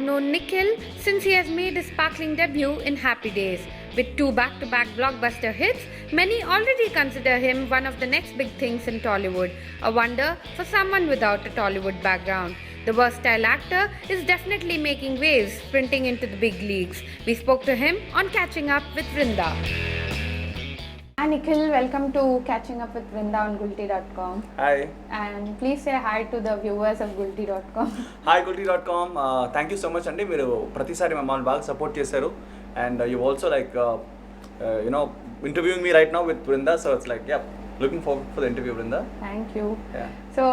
known Nikhil since he has made his sparkling debut in Happy Days. With 2 back-to-back blockbuster hits, many already consider him one of the next big things in Tollywood, a wonder for someone without a Tollywood background. The versatile actor is definitely making waves, sprinting into the big leagues. We spoke to him on Catching Up with VRINDA. Hi Nikhil, welcome to Catching Up with VRINDA on Gulte.com. Hi. And please say hi to the viewers of Gulte.com. Hi Gulte.com. Thank you so much అండి మీరు ప్రతిసారి మమ్మల్ని బాగా support చేశారు and you also interviewing me right now with VRINDA, so it's like looking forward for the interview, VRINDA. Thank you. Yeah. So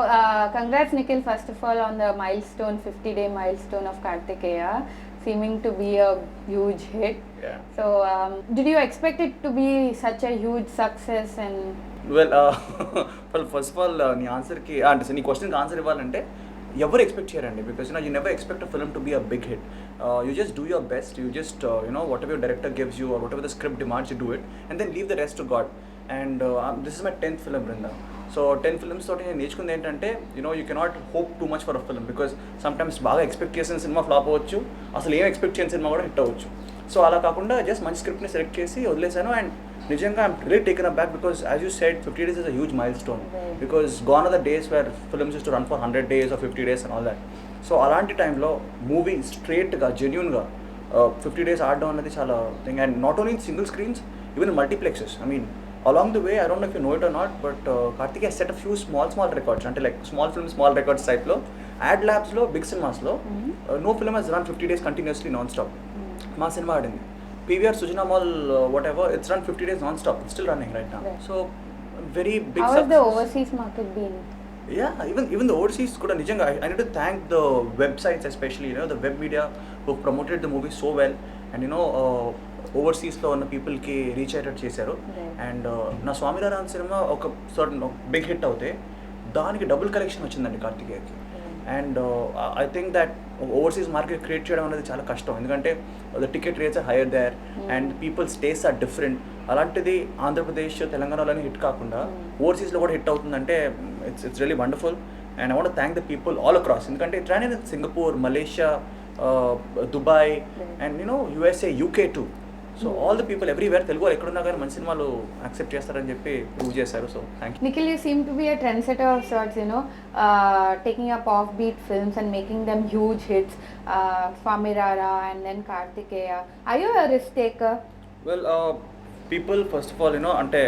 congrats Nikhil, first of all, on the milestone, 50-day milestone of Kartikeya, seeming to be a huge hit. Yeah. So did you expect it to be such a huge success? And well first of all నీ ఆన్సర్కి అంటే నీ క్వశ్చన్కి answer ఇవ్వాలంటే ఎవరు expect చేయరండి, because you never expect a film to be a big hit. You just do your best, you just whatever your director gives you or whatever the script demands you do it and then leave the rest to God. And this is my 10th film, VRINDA. So 10 films తోటి నేను నేర్చుకుంది ఏంటంటే you cannot hope too much for a film, because sometimes బాగా expect చేసిన cinema flop అవ్వచ్చు, అసలు ఏం expect చేసిన సినిమా కూడా హిట్ అవ్వచ్చు. సో అలా కాకుండా జస్ట్ మంచి స్క్రిప్ట్ని సెలెక్ట్ చేసి వదిలేశాను. అండ్ నిజంగా I'm really taken up back, because as you said 50 days is a huge milestone, because gone are the days where films used to run for 100 days or 50 days and all that. So అలాంటి టైంలో movie స్ట్రేట్గా జెన్యూన్గా 50 days ఆడడం అనేది చాలా thing. And not only in single screens, even in multiplexes. I mean along the way, I don't know if you know it or not, but Kartikeya set a few small records, అంటే like small films, small records typeలో ad labsలో big సినిమాస్లో no film has run 50 days continuously non-stop. మా cinema ఆడింది PVR Sujana Mall, whatever, it's run 50 days non-stop. It's still running right now. Right. So very big how success. has the overseas market been? Yeah, even the overseas kuda nijanga I need to thank the websites, especially the web media who promoted the movie so well, and overseas లో ఉన్న పీపుల్కి reach అయ్యేటట్టు చేశారు. And నా Swamirara cinema ఒక big hit అవుతే దానికి double collection వచ్చిందండి కార్తికేయకి. And I think that overseas market create చేయడం అనేది చాలా కష్టం, ఎందుకంటే the ticket rates are higher there and peoples taste are different. అలాంటిది ఆంధ్రప్రదేశ్, తెలంగాణలోనే హిట్ కాకుండా ఓవర్సీస్లో కూడా హిట్ అవుతుందంటే it's really wonderful. And I want to thank the people all across, ఎందుకంటే it ran in Singapore, Malaysia, Dubai and USA, UK too. So all the people everywhere, Telugu వాళ్ళు ఎక్కడున్నా కానీ మంచి సినిమాలు యాక్సెప్ట్ చేస్తారని చెప్పి ప్రూవ్ చేశారు. So thank you. Nikhil, you seem to be a trendsetter of sorts, taking up offbeat films and making them huge hits. Swamirara and then Kartikeya. Are you a risk taker? Well, people, first of all, అంటే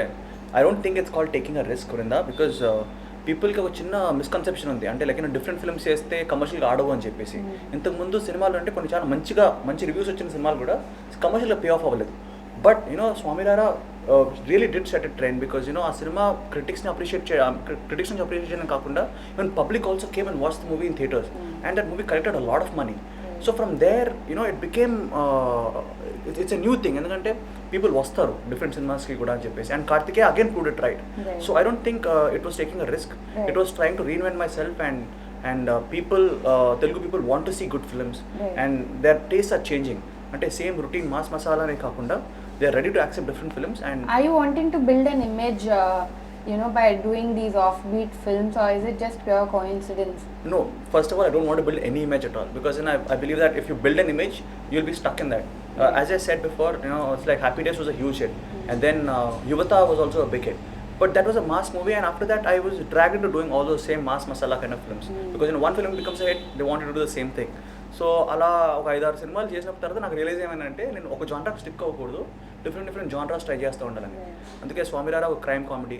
I don't think it's called taking a risk, VRINDA, because పీపుల్కి ఒక చిన్న misconception ఉంది, అంటే like different films చేస్తే కమర్షియల్గా ఆడవు అని చెప్పేసి. ఇంతకుముందు సినిమాలు అంటే కొన్ని చాలా మంచి రివ్యూస్ వచ్చిన సినిమాలు కూడా కమర్షియల్గా పే ఆఫ్ అవ్వలేదు. బట్ స్వామినారా really did set a trend, because ఆ సినిమా క్రిటిక్స్ నుంచి అప్రిషియేట్ చేయడం కాకుండా even public also came and watch the movie in theatres, and that movie collected a lot of money. So from there it became it's a new thing, ఎందుకంటే people వస్తారు different సినిమాస్కి కూడా అని చెప్పేసి. And Karthikeya again proved it right. So I don't think it was taking a risk, it was trying to reinvent myself. And people, Telugu people want to see good films and their taste are changing. అంటే same routine mass మసాలానే కాకుండా they are ready to accept different films. And are you wanting to build an image by doing these offbeat films, or is it just pure coincidence? No, first of all, I don't want to build any image at all, because I believe that if you build an image, you'll be stuck in that. As I said before, it's like Happy Days was a huge hit, and then Yuvatha was also a big hit. But that was a mass movie, and after that I was dragged into doing all those same mass masala kind of films, because one film becomes a hit, they wanted to do the same thing. So అలా ఒక 5-6 సినిమాలు చేసిన తర్వాత నాకు realise ఏమైందంటే నేను ఒక జానరాకి stick అవ్వకూడదు, డిఫరెంట్ జానరాస్ ట్రై చేస్తూ ఉండాలని. అందుకే స్వామినారా ఒక క్రైమ్ కామెడీ,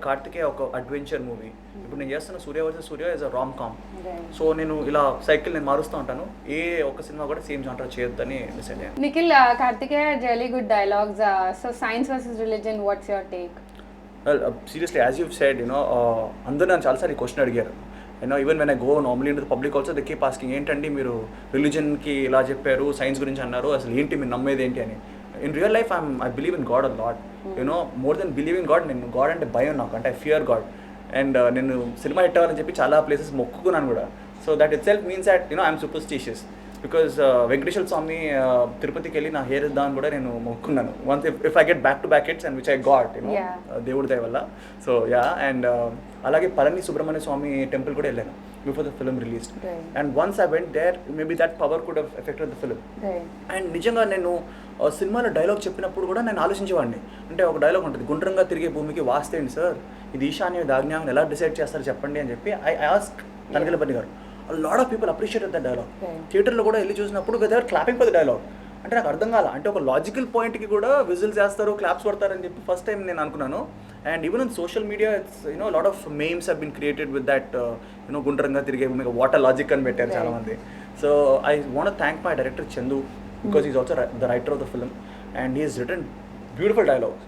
కార్తికేయ ఒక అడ్వెంచర్ మూవీ, ఇప్పుడు నేను చేస్తున్న Surya versus Surya is a rom com. So నేను ఇలా సైకిల్ నేను మారుస్తూ ఉంటాను, ఏ ఒక్క సినిమా కూడా సేమ్ జానరా చేయొద్దని డిసైడ్ అయ్యాను. Nikhil, Kartikeya had really good dialogues. So science versus religion, what's your take? Well, seriously, as you've said, అందరూ నన్ను చాలాసార్లు ఈ క్వశ్చన్ అడిగారు. Even when I go normally in to the public also they keep asking, ఏంటండి మీరు రిలీజన్కి ఇలా చెప్పారు, science గురించి అన్నారు, అసలు ఏంటి మీరు నమ్మేది ఏంటి అని. In real life I believe in God a lot, more then believe in God. నేను గాడ్ అంటే భయం నాకు, అంటే ఐ ఫియర్ గాడ్. అండ్ నేను సినిమా హిట్ అవ్వాలని చెప్పి చాలా ప్లేసెస్ మొక్కుకున్నాను కూడా. So that it self means that I'm superstitious, because Venkateswara Swamy తిరుపతికి వెళ్ళి నా హెయిర్ ఇద్దామని కూడా నేను మొక్కున్నాను. Once if I get back hits and which I got దేవుడి దయ వల్ల. సో అండ్ అలాగే పళని సుబ్రహ్మణ్య స్వామి టెంపుల్ కూడా వెళ్ళాను. before the film released. Right. And once I went there, maybe that power could have affected the film. Right. And నిజంగా నేను సినిమాలో dialogue చెప్పినప్పుడు కూడా నేను ఆలోచించేవాడిని. అంటే ఒక డైలాగ్ ఉంటుంది, గుండ్రంగా తిరిగే భూమికి వాస్తేండి సార్, ఇది ఈశాన్య దాగ్న్యాయం ఎలా డిసైడ్ చేస్తారు చెప్పండి అని చెప్పి ఐ ఆస్క్ తనకలపల్లి గారు. Lot of people appreciated that dialogue. థియేటర్లో కూడా వెళ్ళి చూసినప్పుడు దేవర్ క్లాపింగ్ ఫర్ ద డైలాగ్. అంటే నాకు అర్థం కాల, అంటే ఒక లాజికల్ పాయింట్కి కూడా విజిల్స్ వేస్తారు, క్లాప్స్ కొడతారని చెప్పి ఫస్ట్ టైం నేను అనుకున్నాను. And even in social media it's lot of memes have been created with that గుండ్రంగా తిరిగే భూమికి వాటర్ లాజిక్ అని పెట్టారు చాలామంది. So I want thank my director Chandu, because he's also the writer of the film, and he has written beautiful dialogues.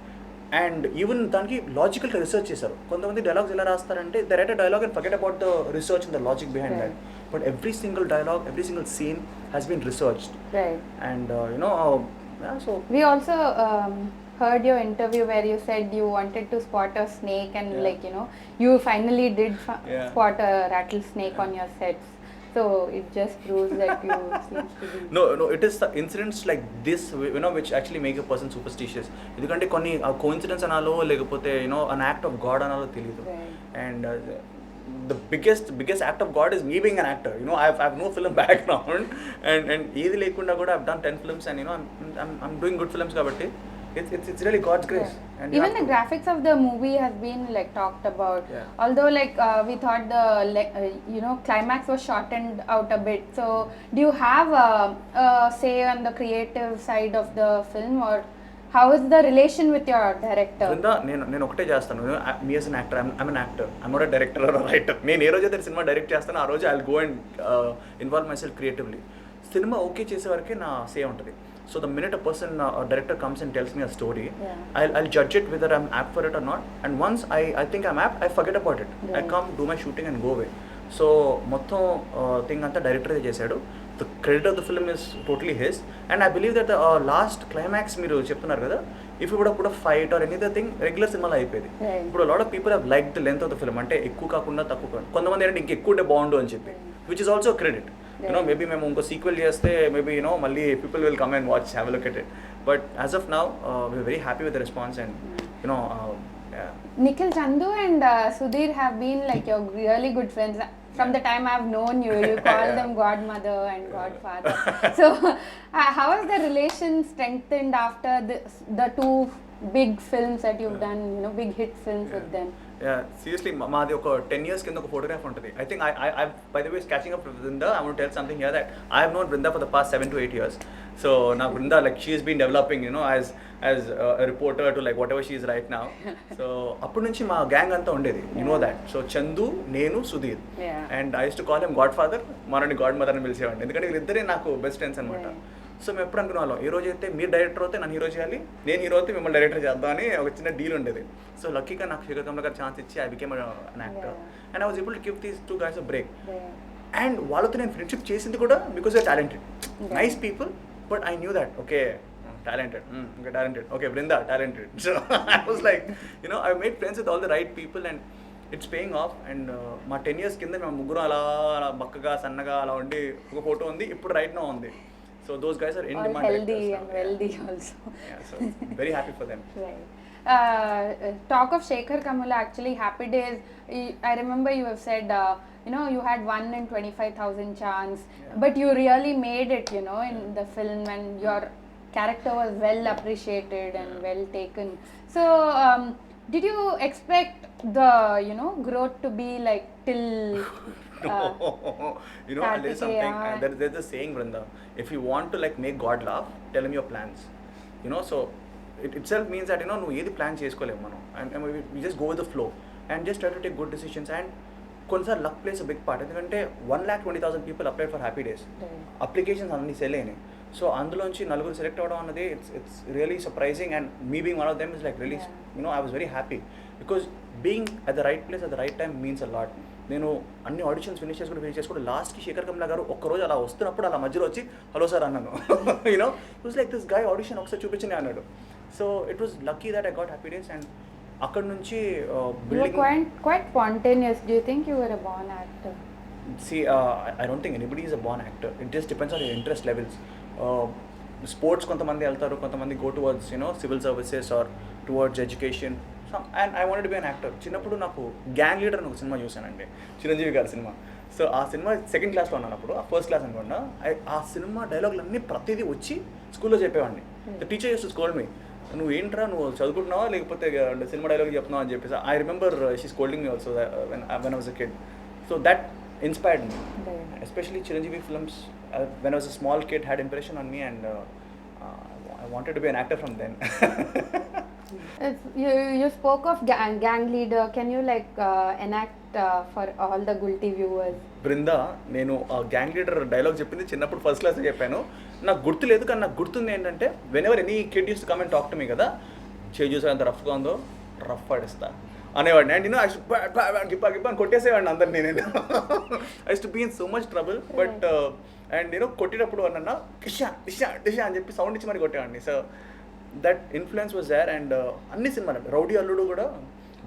And even దానికి logical research చేశారు. కొంతమంది dialogues ఎలా రాస్తారంటే they write a dialogue and forget about the research and the logic behind that, but every single dialogue, every single scene has been researched. And so we also heard your interview where you said you wanted to spot a snake, and you finally did spot a rattlesnake on your sets. So it just proves that you seems to be... No, it is the incidents like this, which actually make a person superstitious. ఎందుకంటే కొన్ని coincidence అనాలో లేకపోతే an act of God అనాలో తెలియదు. And the biggest act of God is me being an actor. I have no film background, and ఏది లేకుండా కూడా I've done 10 films, and I'm doing good films కాబట్టి it's really God's grace. And even the graphics of the movie has been talked about. Although we thought the climax was shortened out a bit. So do you have a say on the creative side of the film, or how is the relation with your director? నేను ఒకటే చేస్తాను. Me as an actor, I'm an actor. I'm not a director or a writer. నేను ఏ రోజైతే cinema direct చేస్తానో ఆ రోజు I'll go and involve myself creatively. Cinema okay చేసే వరకే నా సే ఉంటుంది. So the minute a person, a director comes and tells me a story, I'll judge it whether I'm apt for it or not. And once I think I'm apt, I forget about it. I come, do my shooting and go away. So మొత్తం thing అంతా డైరెక్టరే చేశాడు. The credit of the film is totally his. And I believe that the last climax మీరు చెప్తున్నారు కదా, if you would have put a fight or any other thing, regular సినిమాలో అయిపోయింది. ఇప్పుడు lot of people have like the length of the film, అంటే ఎక్కువ కాకుండా తక్కువ కాకుండా. కొంతమంది ఏంటంటే ఇంకెక్కువ ఉంటే బాగుండు అని చెప్పి, which is also credit. Maybe మేము ఇంకో సీక్వెల్ చేస్తే maybe మళ్ళీ people will come and watch, have a look at it. But as of now, we're very happy with the response, and yeah. Nikhil, Chandu and Sudhir have been your really good friends. From the time I've known you, you call them godmother and godfather. So how has the relation strengthened after the two big films that you've done, big hit films with them? Yeah, seriously, మాది ఒక 10 years కింద ఒక photograph ఉంటుంది. I think I by the way, catching up with Vrinda, I want to tell something here that I have known Vrinda for the past 7 to 8 years. So now Vrinda, she has been developing, as a reporter to whatever she is right now. So అప్పటి నుంచి మా gang అంతా ఉండేది, that. So Chandu, నేను, Sudhir, and I used to call him Godfather, మనని Godmother అని పిలిచేవాడిని, ఎందుకంటే వీళ్ళిద్దరే నాకు బెస్ట్ ఫ్రెండ్స్ అనమాట. సో మేము ఎప్పుడు అనుకునే వాళ్ళం, ఏ రోజు అయితే మీరు డైరెక్టర్ అయితే నన్ను హీరో చేయాలి, నేను హీరో అయితే మిమ్మల్ని డైరెక్టర్ చేద్దామని ఒక చిన్న డీల్ ఉండేది. సో లక్కీగా నాకు శేఖర్ కమల గారు ఛాన్స్ ఇచ్చి I became an actor, and I was able to give these 2 guys a break. And వాళ్ళతో నేను ఫ్రెండ్షిప్ చేసింది కూడా because they talented, nice people, but I knew that okay talented, okay, talented, okay, Vrinda, talented. So I was like, I made friends with all the right people, and it's paying off. And మా 10 years కింద మేము ముగ్గురు అలా బక్కగా సన్నగా అలా ఉండి ఒక ఫోటో ఉంది, ఇప్పుడు రైట్ నౌ ఉంది. So those guys are in all demand, healthy and wealthy also. Yeah, so very happy for them. Right. Talk of Shekhar Kamala, actually Happy Days, I remember you have said you had 1 in 25,000 chance, but you really made it, in the film, and your character was well appreciated and well taken. So did you expect the growth to be till No. I'll tell you something. There's a saying, Vrinda, if you want to make God laugh, tell him your plans. So it itself means that నువ్వు ఏది plan చేసుకోలేము మనం, and we just go with the flow and just try to take good decisions. And కొన్నిసార్లు luck plays a big part, ఎందుకంటే 1,20,000 people applied for Happy Days. Applications అన్ని sell అయినాయి. So అందులోంచి నలుగురు సెలెక్ట్ అవ్వడం అన్నది it's really surprising, and me being one of them is really I was very happy, because being at the right place at the right time means a lot. నేను అన్ని auditions finish చేసుకుంటూ లాస్ట్కి శేఖర్ కమల గారు ఒక్కరోజు అలా వస్తున్నప్పుడు అలా మధ్యలో వచ్చి హలో సార్ అన్నాను. It was like this guy audition ఒకసారి చూపించండి అన్నాడు. So it was lucky that I got happy days, and అక్కడ నుంచి quite spontaneous. Do you think you were a born actor? See, I don't think anybody is a born actor. It just depends on your interest levels. Sports కొంతమంది వెళ్తారు, కొంతమంది go towards civil services or towards education. And I wanted to be an actor. చిన్నప్పుడు నాకు gang leader అని ఒక cinema చూశానండి, చిరంజీవి గారి cinema. So ఆ సినిమా సెకండ్ క్లాస్లో ఉన్నాను అప్పుడు, ఫస్ట్ క్లాస్ అనుకున్నా. ఆ సినిమా డైలాగులు అన్నీ ప్రతిదీ వచ్చి స్కూల్లో చెప్పేవాడిని. The teacher used to scold me, నువ్వు ఏంట్రా నువ్వు చదువుకుంటున్నావా లేకపోతే సినిమా డైలాగ్ చెప్తున్నావు అని చెప్పేసి. I remember she scolding me also when I was a kid. So that inspired me, especially Chiranjeevi films. When I was a small kid had impression on me and I wanted to be an actor from then. You spoke of gang leader. Can you enact for all the Gulte viewers? Brinda, నేను gang leader dialogue చెప్పింది చిన్నప్పుడు first class చెప్పాను. నాకు గుర్తు లేదు, కానీ నాకు గుర్తుంది ఏంటంటే whenever any kid used to come and talk to me కదా, చేయి చూసా ఎంత రఫ్గా ఉందో రఫ్ ఆడిస్తా అనేవాడిని. అండ్ గిప్పా గిప్పా అని కొట్టేసేవాడిని అందరినీ. నేను I to be in so much trouble, but and నేను కొట్టేటప్పుడు అన్న డిషా డిషా డిషా అని చెప్పి సౌండ్ ఇచ్చి మరి కొట్టేవాడిని. So that influence was there. And అన్ని సినిమాలు, రౌడీ అల్లుడు కూడా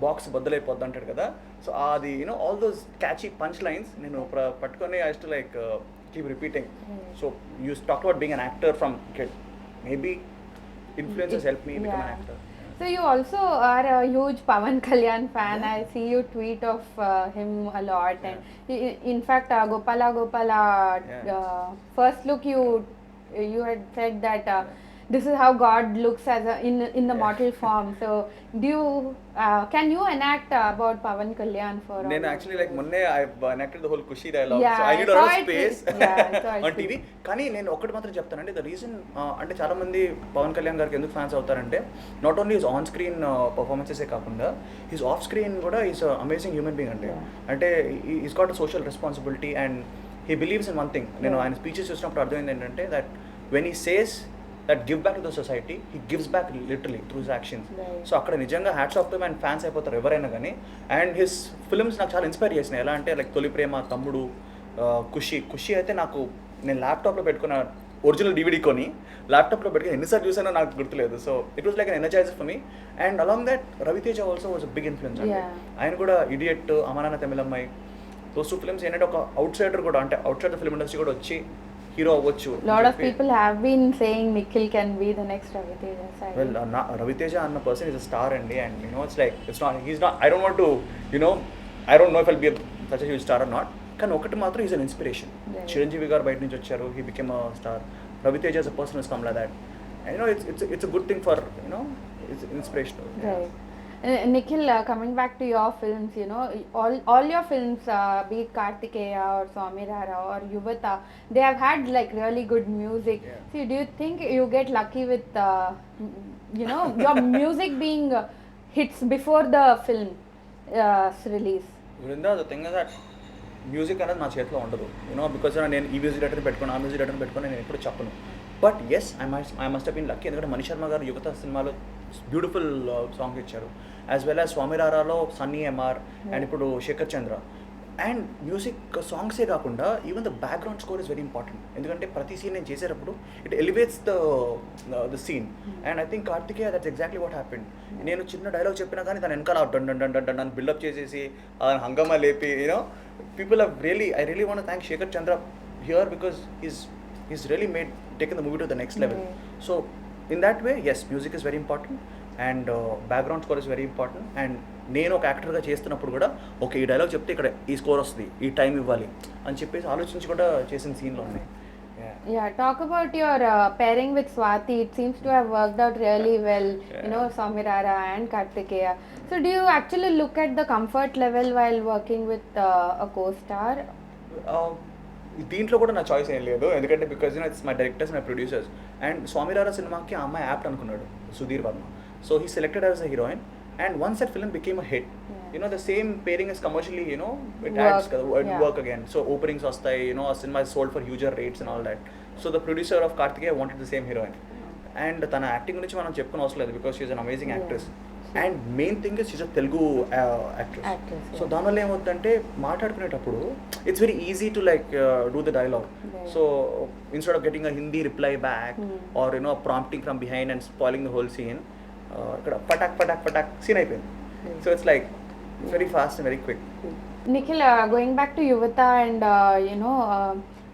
బాక్స్ బద్దలైపోద్ది అంటాడు కదా, సో అది all those catchy punch lines నేను పట్టుకొని I to keep repeating. So you talk about being an actor from kid, maybe influences help me become an actor. So you also are a huge Pawan Kalyan fan. I see you tweet of him a lot, and in fact, Gopala, first look you had said that this is how God looks as in the mortal form. So do you can you enact about Pawan Kalyan for? నేను actually మొన్నే I enacted the whole Kushi dialogue, so I need a space on TV. కానీ నేను ఒకటి మాత్రం చెప్తానండి, the reason అంటే చాలా మంది పవన్ కళ్యాణ్ గారికి ఎందుకు ఫ్యాన్స్ అవుతారంటే, not only his on screen పర్ఫార్మెన్సెసే కాకుండా హిస్ ఆఫ్ స్క్రీన్ కూడా ఈజ్ అమేజింగ్ హ్యూమన్ బీయింగ్ అండి. అంటే he's got a social responsibility and he believes in one thing. నేను ఆయన స్పీచెస్ చూసినప్పుడు అర్థమైంది ఏంటంటే, that when he says that give back to the society, he gives back literally through his actions. So అక్కడ నిజంగా hats off to and fans అయిపోతారు ఎవరైనా కానీ. అండ్ హిస్ ఫిల్మ్స్ నాకు చాలా ఇన్స్పైర్ చేసినాయి. ఎలా అంటే తొలి ప్రేమ, తమ్ముడు, ఖుషి అయితే నాకు, నేను ల్యాప్టాప్లో పెట్టుకున్న ఒరిజినల్ DVD కొని ల్యాప్టాప్లో పెట్టుకుని ఎన్నిసార్లు చూసానో నాకు గుర్తులేదు. So it was like an energizer for me. And along that Ravi Teja also was a big influence అండి. ఆయన కూడా ఇడియట్, అమరాన తమిళమ్మాయి, దోస్ టూ ఫిల్మ్స్ ఏంటంటే ఒక అవుట్ సైడర్ కూడా, అంటే outside the film industry కూడా వచ్చి హీరో అవ్వచ్చు. Lot of people have been saying Nikhil can be the next Raviteja. Well, Raviteja anna person is a star andi, and it's not, he's not, I don't want to, I don't know if I'll be such a huge star or not. Kan okati matram is an inspiration. Chiranjeevi garu bayat nunchi vacharu, he became a star. Raviteja is a person who's come like that, and it's a good thing for, it's inspirational. Right. Nikhil, coming back to your films, all your films, be it Kartikeya or Swami Rara or Yuvata, they have had really good music. Yeah. So do you think you get lucky with your music being hits before the film release? Vrinda, the thing is that music అనేది నా చేతిలో ఉండదు, because నేను ఈ music director పెట్టుకుని ఆ music director పెట్టుకుని నేను ఎప్పుడు చెప్పను. But yes, I must been lucky, ఎందుకంటే మణి శర్మ గారు యువత సినిమాలో బ్యూటిఫుల్ సాంగ్ ఇచ్చారు, యాజ్ వెల్ యాజ్ స్వామి రారాలో సన్నీ ఎంఆర్ అండ్ ఇప్పుడు శేఖర్ చంద్ర. అండ్ మ్యూజిక్ సాంగ్సే కాకుండా even the background score is very important, ఎందుకంటే ప్రతి సీన్ నేను చేసేటప్పుడు it elevates the scene. And I think Karthikeya that's exactly what happened. నేను చిన్న డైలాగ్ చెప్పినా కానీ దాని వెనకాల డన్ డన్ డన్ డన్ బిల్డప్ చేసేసి హంగమా లేపి, people have I really want to thank Shekhar Chandra here, because he's really taken the movie to the next level. So in that way, yes, music is very important and background score is very important. And నేను ఒక యాక్టర్గా చేస్తున్నప్పుడు కూడా okay ఈ dialogue చెప్తే ఇక్కడ ఈ score వస్తుంది, ఈ టైం ఇవ్వాలి అని చెప్పేసి ఆలోచించి కూడా చేసిన సీన్లు ఉన్నాయి. Yeah, talk about your pairing with Swati. It seems to have worked out really well, Swami Rara and Kartikeya. So do you actually look at the comfort level while working with a co-star? దీంట్లో కూడా నా choice ఏం లేదు, ఎందుకంటే because it's my directors, my producers. And Swamy Ra Ra సినిమాకి ఆ అమ్మాయి apt అనుకున్నాడు Sudheer Varma, so he selected as a heroine. And once that film became a hit, the same pairing is commercially, it adds work again. So openings vastai, a cinema is sold for huger rates and all that. So the producer of Kartikeya wanted the same heroine. And tana acting gurinchi manam cheppukona avasam ledhu, because she is an amazing actress. And main thing is she's a Telugu actress. So danvalla em avutante maatladukunetappudu it's very easy to do the dialogue. So instead of getting a Hindi reply back or prompting from behind and spoiling the whole scene, ఇక్కడ పటాక్ scene అయిపోయింది. So it's like very fast and very quick. Nikhil, going back to Yuvata and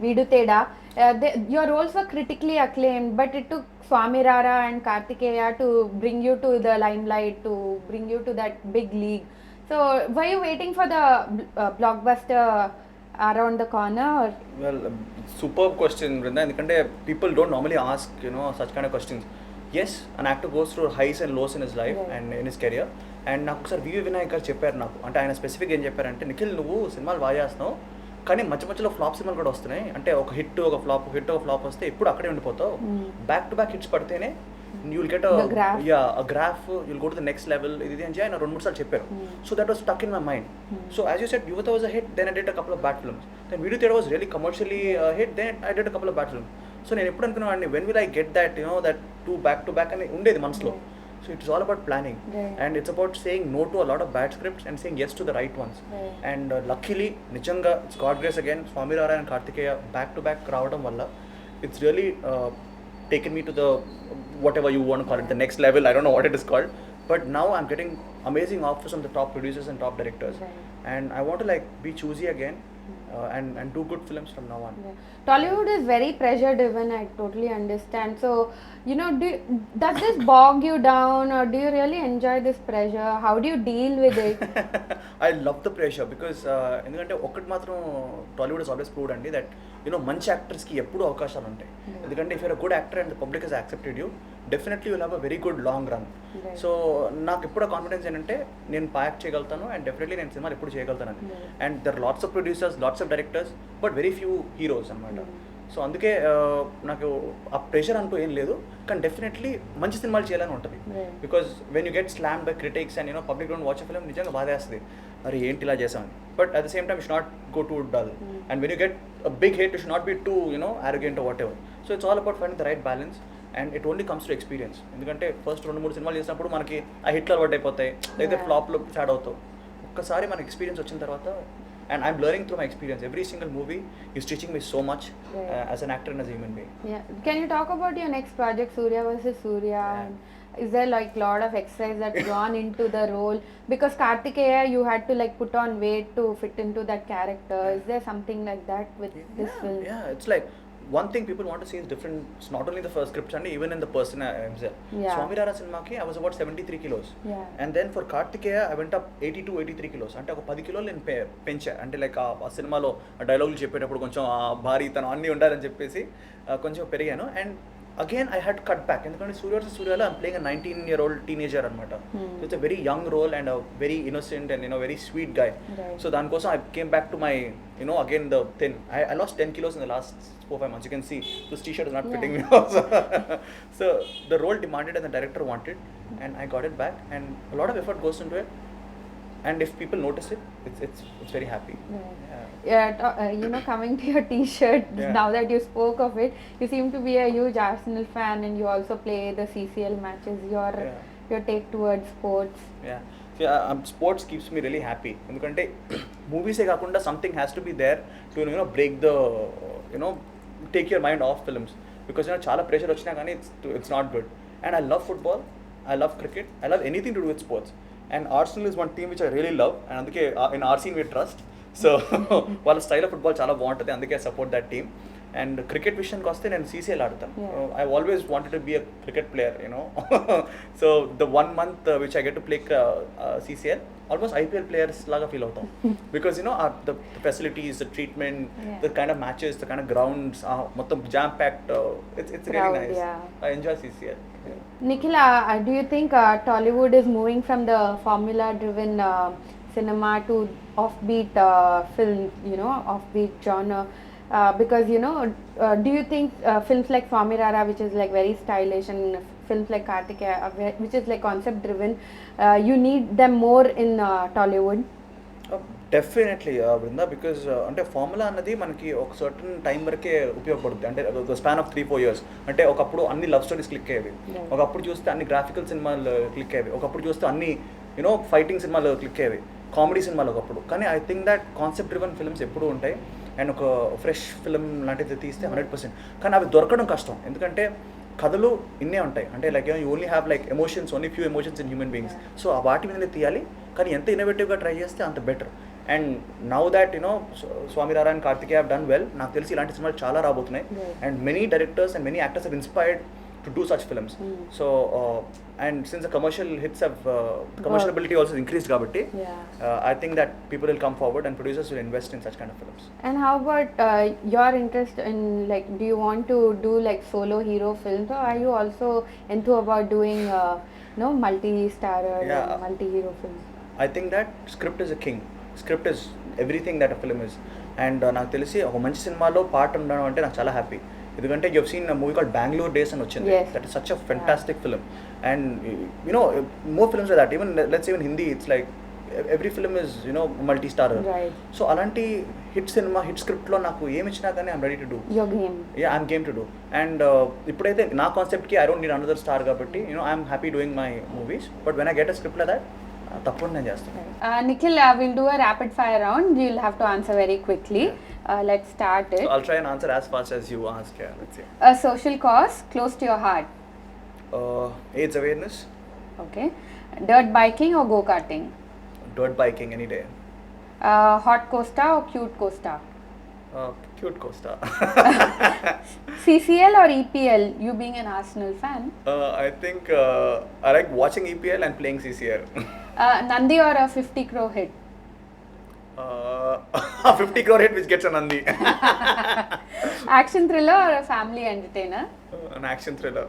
Veedu Teda, your roles were critically acclaimed, but it took Swami Rara and Kartikeya to bring you to the limelight, to bring you to that big league. So were you waiting for the blockbuster around the corner? Or? Well, superb question, Vrinda. ఎందుకంటే people don't normally ask, such kind of questions. Yes, an actor goes through highs and lows in his life and in his career. And నాకు ఒకసారి వివి వినాయక్ గారు చెప్పారు నాకు, అంటే ఆయన specific ఏం చెప్పారంటే, నిఖిల్ నువ్వు సినిమాలు బాగా చేస్తున్నావు, కానీ మధ్య మధ్యలో ఫ్లాప్ సినిమాలు కూడా వస్తున్నాయి. అంటే ఒక హిట్ ఒక ఫ్లాప్ వస్తే ఎప్పుడు అక్కడే ఉండిపోతావు. బ్యాక్ టు బ్యాక్ హిట్స్ పడితేనే you'll get a graph, you'll go to the next level. ఇది అని ఆయన 2-3 సార్లు చెప్పారు. So that was stuck in my mind. So as you said, Yuvatha was a hit, then I did a couple of bad films. Then Video Theatre was really commercially a hit, then I did a couple of bad films. So నేను ఎప్పుడు అనుకున్నాను, when will I get that, that two back to back అని ఉండేది మనసులో. So it's all about planning, and it's about saying no to a lot of bad scripts and saying yes to the right ones. And luckily నిజంగా it's God grace again, Swami Rara and Kartikeya back to back రావడం వల్ల it's really taken me to the whatever you want to call it, the next level. I don't know what it is called, but now I'm getting amazing offers from the top producers and top directors, and I want to be choosy again, and do good films from now on. Tollywood is very pressure driven, I totally understand. So does this bog you down, or do you really enjoy this pressure? How do you deal with it? I love the pressure because ఎందుకంటే ఒక్కటి మాత్రం Tollywood has always proved అండి that మంచి యాక్టర్స్కి ఎప్పుడూ అవకాశాలు ఉంటాయి. ఎందుకంటే if you're a good actor and the public has accepted you, definitely you'll have a very good long run. So నాకు ఎప్పుడు కాన్ఫిడెన్స్ ఏంటంటే నేను యాక్ట్ చేయగలుగుతాను, అండ్ డెఫినెట్లీ నేను సినిమాలు ఎప్పుడు చేయగలుగుతాను. And there lots of producers, lots of directors, but very few heroes అనమాట. సో అందుకే నాకు ఆ ప్రెషర్ అంటూ ఏం లేదు, కానీ డెఫినెట్లీ మంచి సినిమాలు చేయాలని ఉంటుంది. Because when you get slam by critics and public don't watch film, నిజంగా బాధేస్తుంది, మరి ఏంటి ఇలా చేసామని. But at the same time you should not go to dull, and when you get a big hit you should not be too arrogant or whatever. So it's all about finding the right balance, and it only comes to experience. ఎందుకంటే first 2-3 సినిమాలు చేసినప్పుడు మనకి ఆ హిట్లు అలవాటు అయిపోతాయి, లేదా ఫ్లాప్లో start అవుతావు. ఒక్కసారి మనకి ఎక్స్పీరియన్స్ వచ్చిన తర్వాత, and I'm learning through my experience. Every single movie is teaching me so much, as an actor and as a human being. Can you talk about your next project, Surya versus Surya? Is there lot of exercise that's gone into the role? Because Kartikeya, you had to put on weight to fit into that character. Is there something like that with this film? Yeah, it's one thing people want to see is different. It's not only the first script, and even in the person himself. Swami Rara సినిమాకి I was about 73 kilos. And then for Kartikeya I went up 82-83 kilos. అంటే ఒక 10 కిలోలు నేను పెంచా. అంటే ఆ సినిమాలో డైలాగులు చెప్పేటప్పుడు కొంచెం భారీతనం అన్నీ ఉండాలని చెప్పేసి కొంచెం పెరిగాను. And again I had to cut back, ఎందుకంటే సూర్య versus సూర్యలో I'm playing a 19-year-old teenager అనమాట. So it's a very young role and a very innocent and very sweet guy. So దానికోసం I came back to my again the thin. I lost 10 kilos in the last 4-5 months. You can see this t-shirt is not fitting me also. So the role demanded and the director wanted, and I got it back, and a lot of effort goes into it, and if people notice it, it's very happy. Coming to your t-shirt, now that you spoke of it, you seem to be a huge Arsenal fan, and you also play the CCL matches. Your take towards sports. Sports keeps me really happy, ఎందుకంటే మూవీసే కాకుండా something has to be there to break the take your mind off films. Because చాలా pressure వచ్చినా కానీ it's not good. And I love football, I love cricket, I love anything to do with sports. And Arsenal is one team which I really love, and అందుకే in Arsene we trust. So వాళ్ళ style of football చాలా బాగుంటుంది, అందుకే support that team. And cricket విషయానికి వస్తే నేను CCL ఆడతాను. I always wanted to be a cricket player, so the 1 month which I get to play CCL, almost IPL players లాగా feel అవుతాం. Because the facilities, the treatment, the kind of matches, the kind of grounds, మొత్తం jam packed. It's really nice. I enjoy CCL. Nikhil, do you think Tollywood is moving from the formula driven cinema to offbeat film, offbeat genre? Because do you think films like Swami Rara, which is very stylish, and films like Kartikeya, which is concept driven, you need them more in Tollywood? Definitely Brinda, because అంటే formula అన్నది మనకి ఒక certain time వరకే ఉపయోగపడుతుంది. అంటే ఒక span of 3-4 years. అంటే ఒకప్పుడు అన్ని లవ్ స్టోరీస్ క్లిక్ అయ్యేవి, ఒకప్పుడు చూస్తే అన్ని గ్రాఫికల్ సినిమాలు క్లిక్ అయ్యేవి, ఒకప్పుడు చూస్తే అన్ని ఫైటింగ్ సినిమాలు క్లిక్ అయ్యేవి, కామెడీ సినిమాలు ఒకప్పుడు. కానీ I think that concept driven films ఎప్పుడూ ఉంటాయి, అండ్ ఒక ఫ్రెష్ ఫిల్మ్ లాంటిది తీస్తే 100%. కానీ అవి దొరకడం కష్టం, ఎందుకంటే కథలు ఇన్నే ఉంటాయి. అంటే you only have emotions, only few emotions in human beings. So ఆ వాటి మీదనే తీయాలి, కానీ ఎంత ఇన్నోవేటివ్గా ట్రై చేస్తే అంత better. And now that Swamy Ra Ra and Karthikeya have done well, నాకు తెలిసి ఇలాంటి సినిమాలు చాలా రాబోతున్నాయి. And many directors and many actors have inspired to do such films. So and since the commercial hits have commercialability also increased kabatti, I think that people will come forward and producers will invest in such kind of films. And how about your interest in, like, do you want to do like solo hero films, or are you also into about doing multi-starrer and multi-hero films? I think that script is a king. Script is everything that a film is. And నాకు తెలిసి ఒక మంచి సినిమాలో పాట ఉండడం అంటే నాకు చాలా హ్యాపీ. ఎందుకంటే you have seen a movie called Bengaluru days అని వచ్చింది. That is such a fantastic film. And more films like that. Even let's even Hindi, it's like every film is multi starrer. So అలాంటి హిట్ సినిమా, హిట్ స్క్రిప్ట్లో నాకు ఏమి ఇచ్చినా కానీ I'm ready to do. I'm game to do. And ఇప్పుడైతే నా కాన్సెప్ట్కి I don't need another star కాబట్టి I'm happy doing my movies. But when I get a script like that, తప్పకుండా నేను చేస్తాను. Nikhil, we'll do a rapid fire round. You'll have to answer very quickly. Let's start it. So I'll try and answer as fast as you ask. Yeah, let's see. A social cause close to your heart. AIDS awareness. Okay. Dirt biking or go-karting? Dirt biking any day. Hot Costa or cute Costa? Cute Costa. CCL or EPL? You being an Arsenal fan. I think I like watching EPL and playing CCL. Nandi or a 50 crore hit? A 50 crore hit which gets a Nandi. Action thriller or a family entertainer? An action thriller.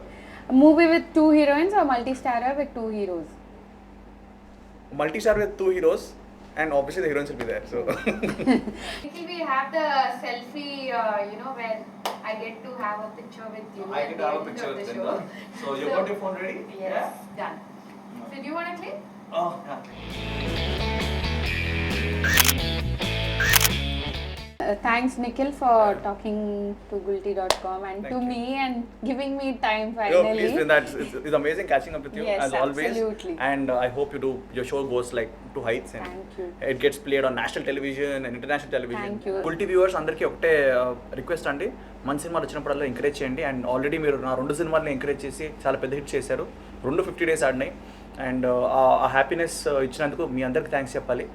A movie with 2 heroines or multi-starrer with 2 heroes? Multi-star with 2 heroes, and obviously the heroines will be there. So We have the selfie, where I get to have a picture with you. I get to have a picture with Vrinda. So you got your phone ready? Yes, done. So do you want to click? Oh, yeah. Thanks, Nikhil, for talking to Gulte.com and Thank to you. me and giving me time No, finally. please, Vrinda, it's amazing catching up with you Yes, as always. absolutely. And I hope your show goes like to heights and Thank you. it gets played on national television and international television. Thank you. Gulte viewers అందరికీ ఒకటే request అండి, మన సినిమాలు వచ్చినప్పుడల్లా encourage చేయండి. And already మీరు నా 2 సినిమాలని ఎంకరేజ్ చేసి చాలా పెద్ద హిట్ చేశారు. 2 50 days ఆడినాయి. అండ్ ఆ హ్యాపీనెస్ ఇచ్చినందుకు మీ అందరికి థ్యాంక్స్ చెప్పాలి.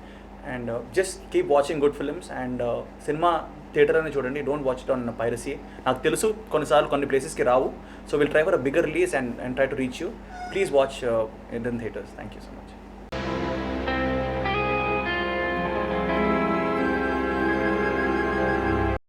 And just keep watching good films. And cinema theatre అని చూడండి, don't watch it on piracy. నాకు తెలుసు కొన్నిసార్లు కొన్ని ప్లేసెస్కి రావు. So will try for a bigger release and try to reach you. Please watch it in theatres. Thank you so much.